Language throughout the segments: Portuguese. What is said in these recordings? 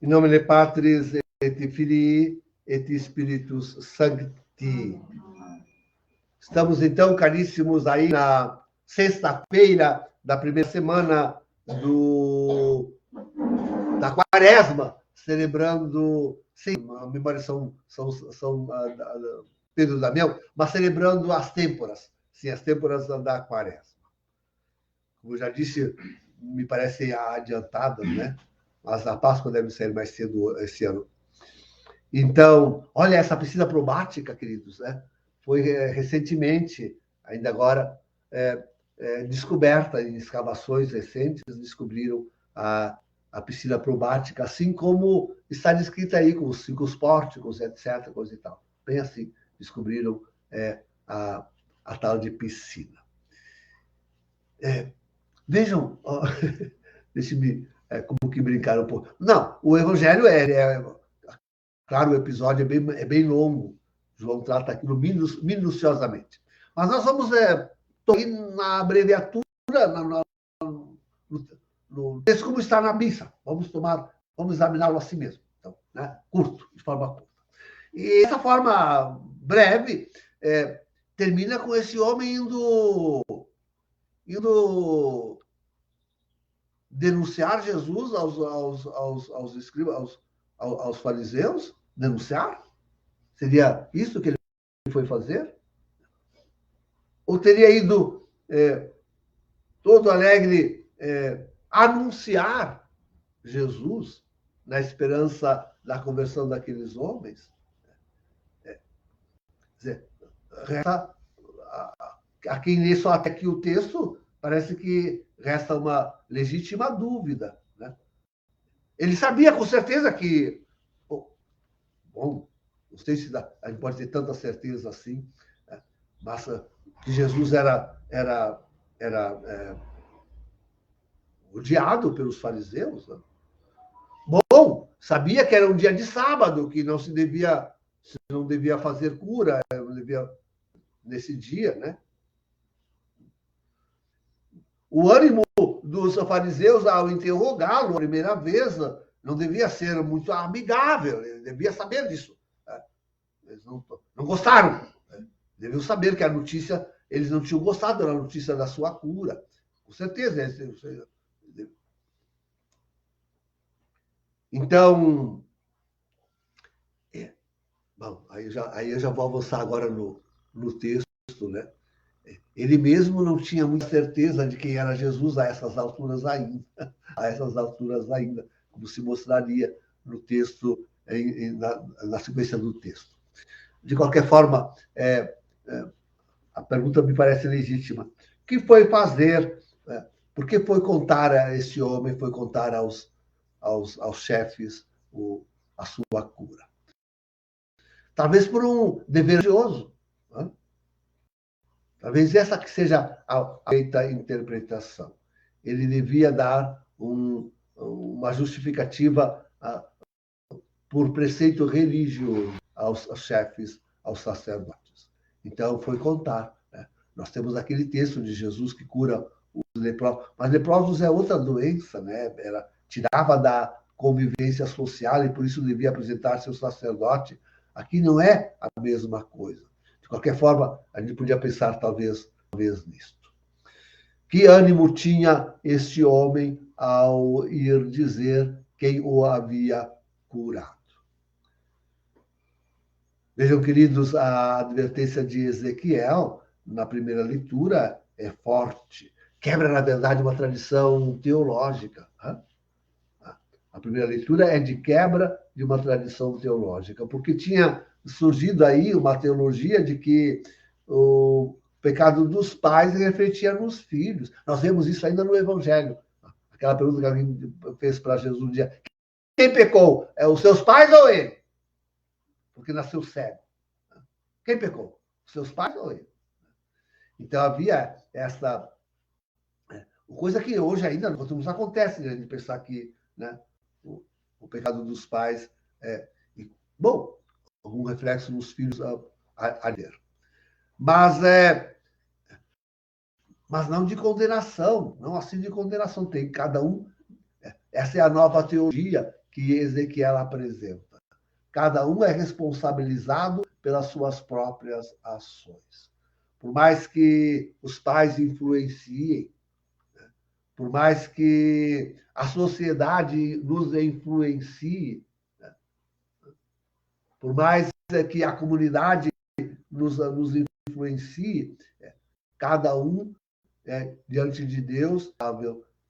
In nomine Patris et Filii et Spiritus Sancti. Estamos, então, caríssimos, aí na sexta-feira da primeira semana da Quaresma, celebrando, sim, a memória são Pedro Damião, mas celebrando as têmporas, sim, as têmporas da Quaresma. Como eu já disse, me parece adiantada, né? Mas a Páscoa deve ser mais cedo esse ano. Então, olha, essa piscina probática, queridos, né? Foi recentemente, ainda agora, descoberta em escavações recentes, descobriram a piscina probática, assim como está descrita aí, com os 5 pórticos, etc., coisa e tal. Bem assim, descobriram a tal de piscina. Vejam, deixe-me como que brincar um pouco. Não, o Evangelho claro, o episódio é bem longo. João trata aquilo minuciosamente. Mas nós vamos na abreviatura, no texto como está na missa. Vamos examiná-lo assim mesmo. Então, né? Curto, de forma curta. E essa forma breve termina com esse homem indo denunciar Jesus aos escribas, aos fariseus, denunciar? Seria isso que ele foi fazer? Ou teria ido todo alegre anunciar Jesus na esperança da conversão daqueles homens? Quer dizer, resta a quem lê só até aqui o texto, parece que resta uma legítima dúvida, né? Ele sabia com certeza que... Bom, não sei se a gente pode ter tanta certeza assim, né? Mas que Jesus era odiado pelos fariseus, né? Bom, sabia que era um dia de sábado, que não devia fazer cura, não devia nesse dia, né? O ânimo dos fariseus ao interrogá-lo a primeira vez não devia ser muito amigável, ele devia saber disso. Eles não gostaram. Deviam saber que a notícia, eles não tinham gostado da notícia da sua cura. Com certeza. Então, bom, aí eu já vou avançar agora no texto, né? Ele mesmo não tinha muita certeza de quem era Jesus a essas alturas ainda, como se mostraria no texto, na sequência do texto. De qualquer forma, a pergunta me parece legítima. O que foi fazer? Por que foi contar a esse homem, foi contar aos chefes a sua cura? Talvez por um dever religioso. Né? Talvez essa que seja a feita interpretação. Ele devia dar uma justificativa por preceito religioso aos chefes, aos sacerdotes. Então, foi contar. Né? Nós temos aquele texto de Jesus que cura os leprosos. Mas leprosos é outra doença, né? Tirava da convivência social e por isso devia apresentar-se ao sacerdote. Aqui não é a mesma coisa. De qualquer forma, a gente podia pensar talvez nisto. Que ânimo tinha este homem ao ir dizer quem o havia curado? Vejam, queridos, a advertência de Ezequiel, na primeira leitura, é forte. Quebra, na verdade, uma tradição teológica. Né? A primeira leitura é de quebra de uma tradição teológica, porque tinha surgido aí uma teologia de que o pecado dos pais refletia nos filhos. Nós vemos isso ainda no Evangelho. Aquela pergunta que alguém fez para Jesus um dia: quem pecou? É os seus pais ou ele? Porque nasceu cego. Quem pecou? Os seus pais ou ele? Então havia essa coisa que hoje ainda não acontece, né? De pensar que, né, o pecado dos pais bom, algum reflexo nos filhos a ver. Mas não de condenação, não assim de condenação. Tem cada um. Essa é a nova teologia que Ezequiel apresenta. Cada um é responsabilizado pelas suas próprias ações. Por mais que os pais influenciem, por mais que a sociedade nos influencie, por mais que a comunidade nos influencie, cada um é, diante de Deus,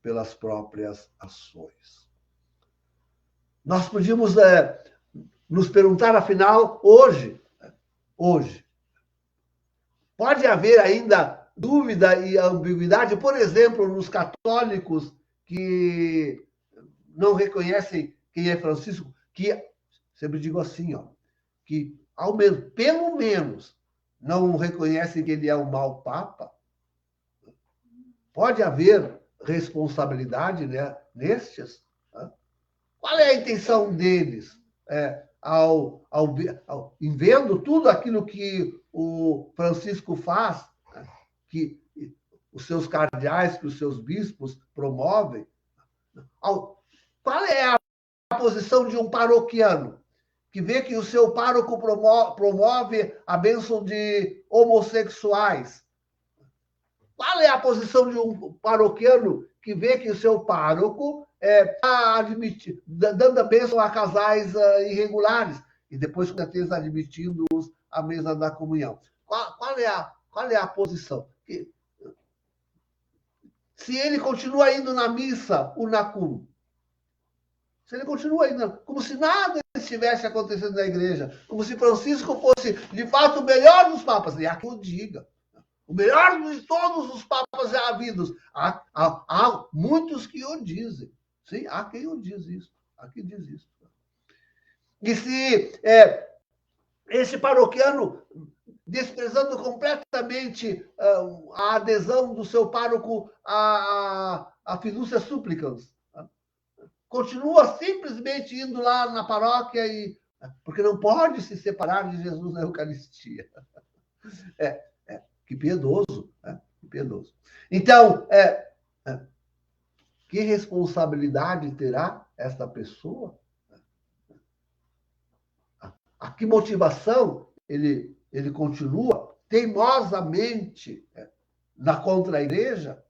pelas próprias ações. Nós podíamos nos perguntar, afinal, hoje, pode haver ainda dúvida e ambiguidade, por exemplo, nos católicos que não reconhecem quem é Francisco, que, sempre digo assim, que pelo menos não reconhecem que ele é um mau papa. Pode haver responsabilidade, né, nestes? Qual é a intenção deles em vendo tudo aquilo que o Francisco faz, que os seus cardeais, que os seus bispos promovem? Qual é a posição de um paroquiano que vê que o seu pároco promove a bênção de homossexuais? Qual é a posição de um paroquiano que vê que o seu pároco está dando a bênção a casais irregulares e depois, com certeza, admitindo-os à mesa da comunhão? Qual é a posição? Se ele continua indo na missa, o Nacum, se ele continua indo, como se nada estivesse acontecendo na igreja, como se Francisco fosse, de fato, o melhor dos papas, e há quem o diga, o melhor de todos os papas já havidos. Há muitos que o dizem. Sim, há quem o diz isso. Há quem diz isso. E se esse paroquiano, desprezando completamente a adesão do seu pároco à fiducia supplicans, continua simplesmente indo lá na paróquia porque não pode se separar de Jesus na Eucaristia. Que piedoso, né? Que piedoso. Então, que responsabilidade terá esta pessoa? A que motivação ele continua teimosamente na contra-igreja?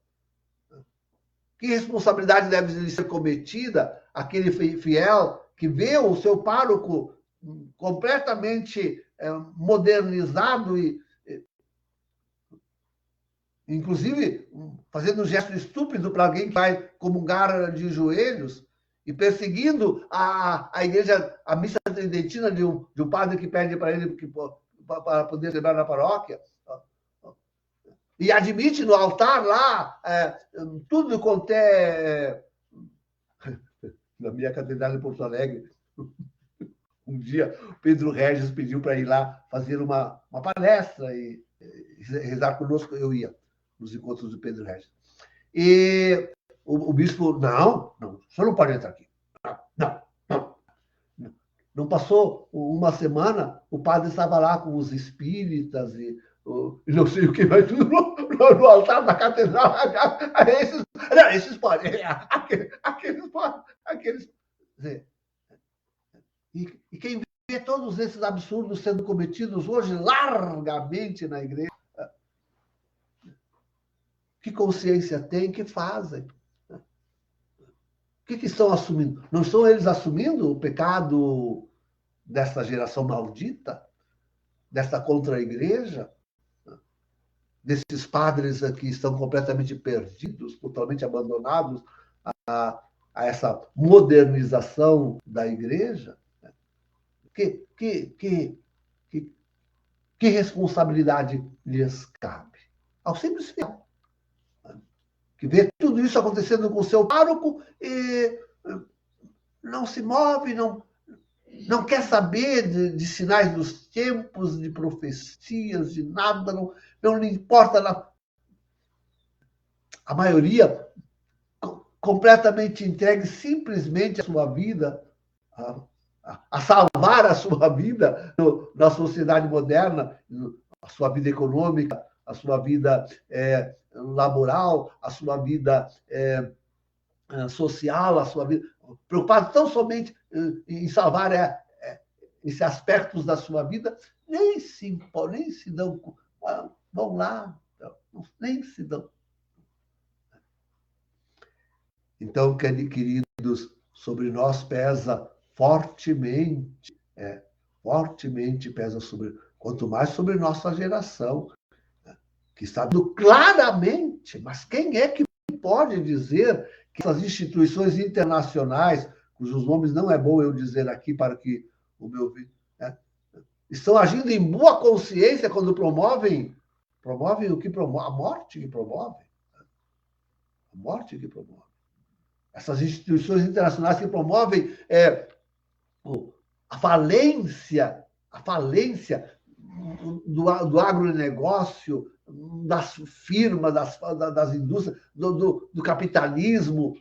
Que responsabilidade deve lhe ser cometida aquele fiel que vê o seu pároco completamente modernizado e inclusive fazendo um gesto estúpido para alguém que vai comungar de joelhos e perseguindo a igreja, a missa tridentina de um padre que pede para ele para poder celebrar na paróquia. E admite no altar lá tudo quanto é... Na minha catedral em Porto Alegre, um dia Pedro Regis pediu para ir lá fazer uma palestra e rezar conosco, eu ia nos encontros do Pedro Regis. E o bispo, não, o senhor não pode entrar aqui. Não passou uma semana, o padre estava lá com os espíritas e não sei o que, mas tudo no altar da catedral. Esses podem. Aqueles podem. E quem vê todos esses absurdos sendo cometidos hoje largamente na igreja, que consciência tem, que fazem? O que estão assumindo? Não estão eles assumindo o pecado desta geração maldita? Desta contra-igreja? Desses padres que estão completamente perdidos, totalmente abandonados a essa modernização da igreja? Que responsabilidade lhes cabe? Ao simples fiel, que vê tudo isso acontecendo com o seu pároco e não se move, não quer saber de sinais dos tempos, de profecias, de nada, não lhe importa. A maioria completamente entregue simplesmente a sua vida, a salvar a sua vida na sociedade moderna, a sua vida econômica, a sua vida laboral, a sua vida social, a sua vida... preocupados tão somente em salvar esses aspectos da sua vida, nem se dão, vão lá, nem se dão. Então, queridos, sobre nós pesa fortemente, fortemente pesa sobre, quanto mais sobre nossa geração, que está dando claramente, mas quem é que pode dizer que essas instituições internacionais, cujos nomes não é bom eu dizer aqui para que o meu estão agindo em boa consciência quando promovem o que promove, a morte que promove. A morte que promove. Essas instituições internacionais que promovem a falência do agronegócio, das firmas, das indústrias, do capitalismo.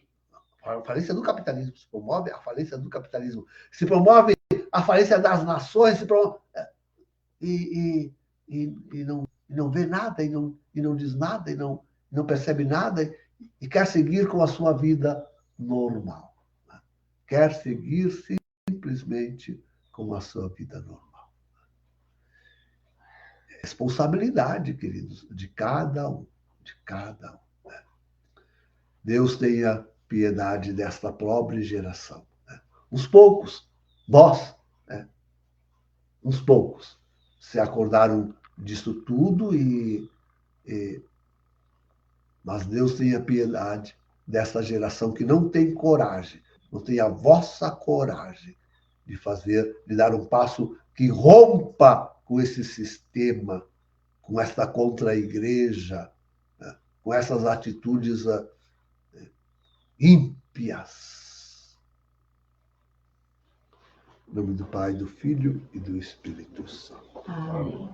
A falência do capitalismo se promove, a falência do capitalismo se promove, a falência das nações se promove, e não vê nada, e não diz nada, e não percebe nada, e quer seguir com a sua vida normal. Quer seguir simplesmente com a sua vida normal. Responsabilidade, queridos, de cada um. Deus tenha piedade desta pobre geração. Uns poucos, vós, uns poucos, se acordaram disso tudo, mas Deus tenha piedade dessa geração que não tem coragem, não tem a vossa coragem de dar um passo que rompa com esse sistema, com esta contra-igreja, com essas atitudes ímpias. Em nome do Pai, do Filho e do Espírito Santo. Amém.